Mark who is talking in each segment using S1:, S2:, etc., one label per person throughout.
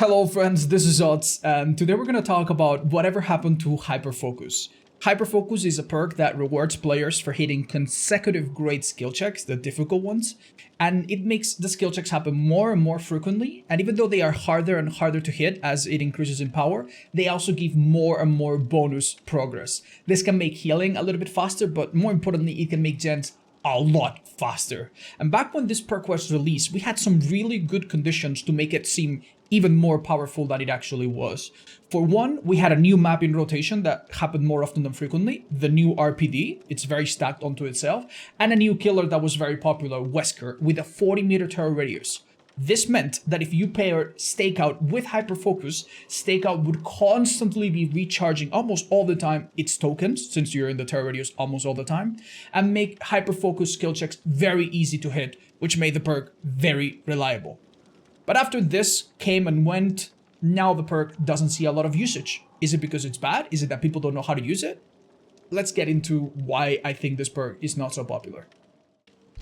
S1: Hello friends, this is Otz, and today we're going to talk about whatever happened to Hyperfocus. Hyperfocus is a perk that rewards players for hitting consecutive great skill checks, the difficult ones, and it makes the skill checks happen more and more frequently, and even though they are harder and harder to hit as it increases in power, they also give more and more bonus progress. This can make healing a little bit faster, but more importantly, it can make gens a lot faster. And back when this perk was released, we had some really good conditions to make it seem even more powerful than it actually was. For one, we had a new map in rotation that happened more often than frequently, the new RPD, it's very stacked onto itself, and a new killer that was very popular, Wesker, with a 40-meter terror radius. This meant that if you pair Stakeout with Hyperfocus, Stakeout would constantly be recharging almost all the time its tokens, since you're in the terror radius almost all the time, and make Hyperfocus skill checks very easy to hit, which made the perk very reliable. But after this came and went, now the perk doesn't see a lot of usage. Is it because it's bad? Is it that people don't know how to use it? Let's get into why I think this perk is not so popular.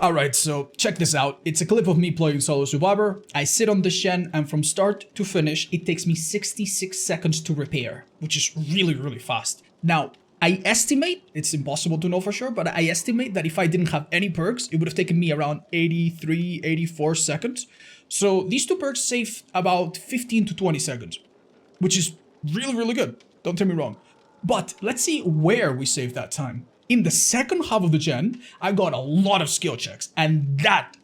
S1: Alright, so check this out. It's a clip of me playing Solo Survivor. I sit on this gen, and from start to finish, it takes me 66 seconds to repair, which is really fast. Now, I estimate, it's impossible to know for sure, but I estimate that if I didn't have any perks, it would have taken me around 83, 84 seconds. So these two perks save about 15 to 20 seconds, which is really good. Don't get me wrong. But let's see where we save that time. In the second half of the gen, I got a lot of skill checks, and that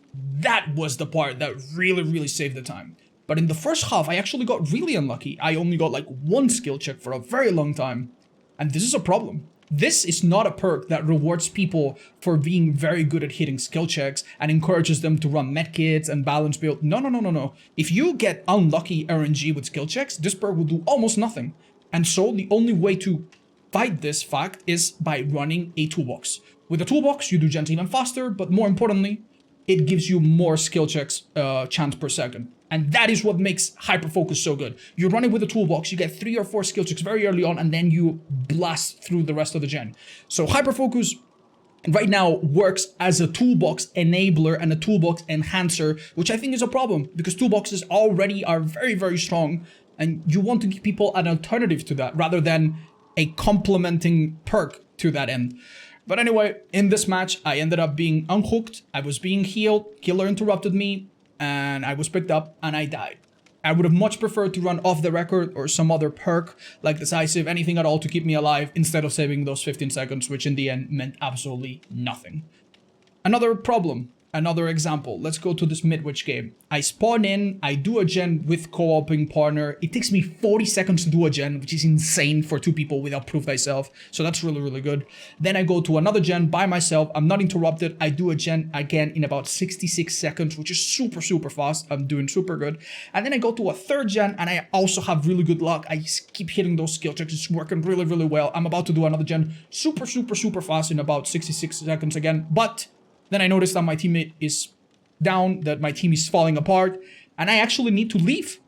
S1: was the part that really saved the time. But in the first half, I actually got really unlucky. I only got like one skill check for a very long time. And this is a problem. This is not a perk that rewards people for being very good at hitting skill checks and encourages them to run medkits and balance build. No. If you get unlucky RNG with skill checks, this perk will do almost nothing. And so the only way to fight this fact is by running a toolbox. With a toolbox, you do gens even faster, but more importantly, it gives you more skill checks chance per second. And that is what makes Hyperfocus so good. You're running with a toolbox, you get 3 or 4 skill checks very early on, and then you blast through the rest of the gen. So Hyperfocus right now works as a toolbox enabler and a toolbox enhancer, which I think is a problem because toolboxes already are very strong, and you want to give people an alternative to that rather than a complementing perk to that end. But anyway, in this match, I ended up being unhooked, I was being healed, killer interrupted me, and I was picked up and I died. I would have much preferred to run off the record or some other perk like decisive, anything at all to keep me alive instead of saving those 15 seconds, which in the end meant absolutely nothing. Another problem. Another example, let's go to this Midwich game. I spawn in, I do a gen with co-oping partner. It takes me 40 seconds to do a gen, which is insane for 2 people without proof thyself. So that's really good. Then I go to another gen by myself. I'm not interrupted. I do a gen again in about 66 seconds, which is super fast. I'm doing super good. And then I go to a third gen and I also have really good luck. I just keep hitting those skill checks. It's working really well. I'm about to do another gen super fast in about 66 seconds again. But then I noticed that my teammate is down, that my team is falling apart, and I actually need to leave.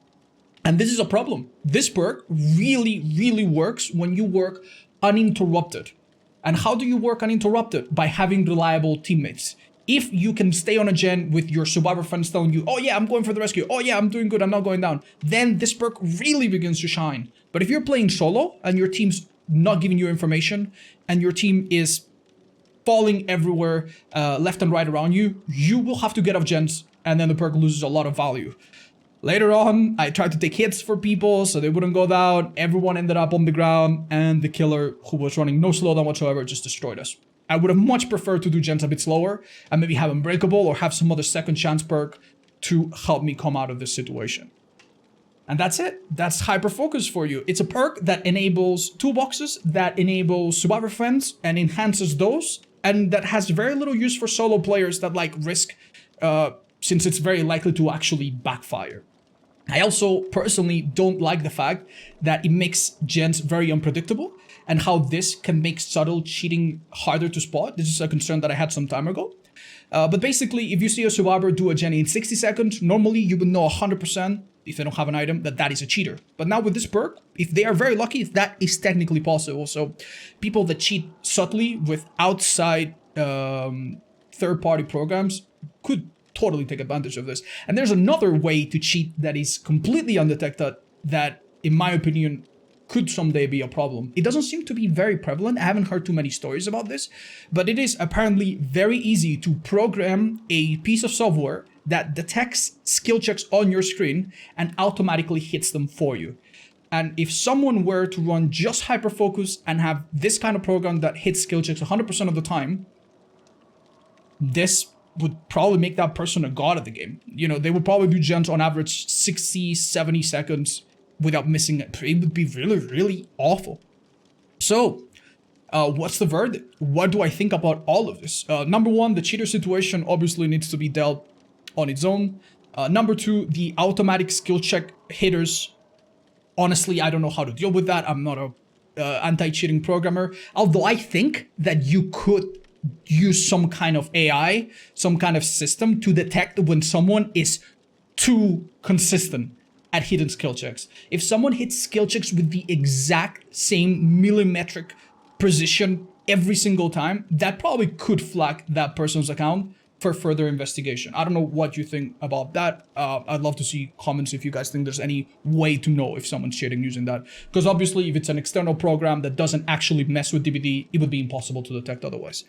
S1: And this is a problem. This perk really works when you work uninterrupted. And how do you work uninterrupted? By having reliable teammates. If you can stay on a gen with your survivor friends telling you, oh yeah, I'm going for the rescue, oh yeah, I'm doing good, I'm not going down, then this perk really begins to shine. But if you're playing solo and your team's not giving you information and your team is falling everywhere, left and right around you, you will have to get off gens, and then the perk loses a lot of value. Later on, I tried to take hits for people so they wouldn't go down. Everyone ended up on the ground, and the killer, who was running no slowdown whatsoever, just destroyed us. I would have much preferred to do gens a bit slower and maybe have Unbreakable or have some other second chance perk to help me come out of this situation. And that's it. That's Hyperfocus for you. It's a perk that enables toolboxes, that enables survivor friends and enhances those, and that has very little use for solo players that like risk, since it's very likely to actually backfire. I also personally don't like the fact that it makes gens very unpredictable and how this can make subtle cheating harder to spot. This is a concern that I had some time ago. But basically, if you see a survivor do a gen in 60 seconds, normally you would know 100%, if they don't have an item, that is a cheater. But now with this perk, if they are very lucky, that is technically possible. So people that cheat subtly with outside third-party programs could totally take advantage of this. And there's another way to cheat that is completely undetected that, in my opinion, could someday be a problem. It doesn't seem to be very prevalent. I haven't heard too many stories about this, but it is apparently very easy to program a piece of software that detects skill checks on your screen and automatically hits them for you. And if someone were to run just Hyperfocus and have this kind of program that hits skill checks 100% of the time, this would probably make that person a god of the game. You know, they would probably do gens on average 60, 70 seconds without missing it. It would be really, really awful. So, what's the verdict? What do I think about all of this? Number one, the cheater situation obviously needs to be dealt on its own. Number two, the automatic skill check hitters. Honestly, I don't know how to deal with that. I'm not a anti-cheating programmer. Although I think that you could use some kind of AI, some kind of system to detect when someone is too consistent at hidden skill checks. If someone hits skill checks with the exact same millimetric precision every single time, that probably could flag that person's account for further investigation. I don't know what you think about that. I'd love to see comments if you guys think there's any way to know if someone's cheating using that. Because obviously, if it's an external program that doesn't actually mess with DBD, it would be impossible to detect otherwise.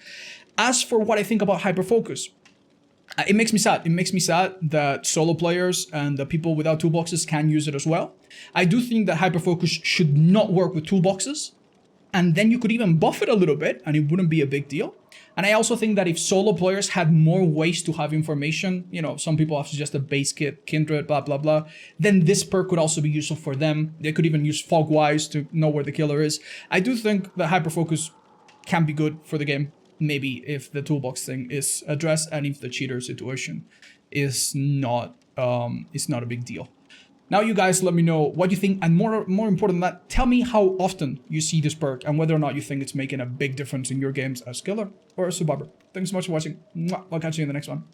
S1: As for what I think about Hyperfocus, it makes me sad. It makes me sad that solo players and the people without toolboxes can use it as well. I do think that Hyperfocus should not work with toolboxes. And then you could even buff it a little bit and it wouldn't be a big deal. And I also think that if solo players had more ways to have information, you know, some people have suggested base kit, kindred, blah, blah, blah, then this perk could also be useful for them. They could even use Fogwise to know where the killer is. I do think that Hyperfocus can be good for the game, maybe if the toolbox thing is addressed and if the cheater situation is not a big deal. Now you guys let me know what you think, and more important than that, tell me how often you see this perk and whether or not you think it's making a big difference in your games as killer or as survivor. Thanks so much for watching. I'll catch you in the next one.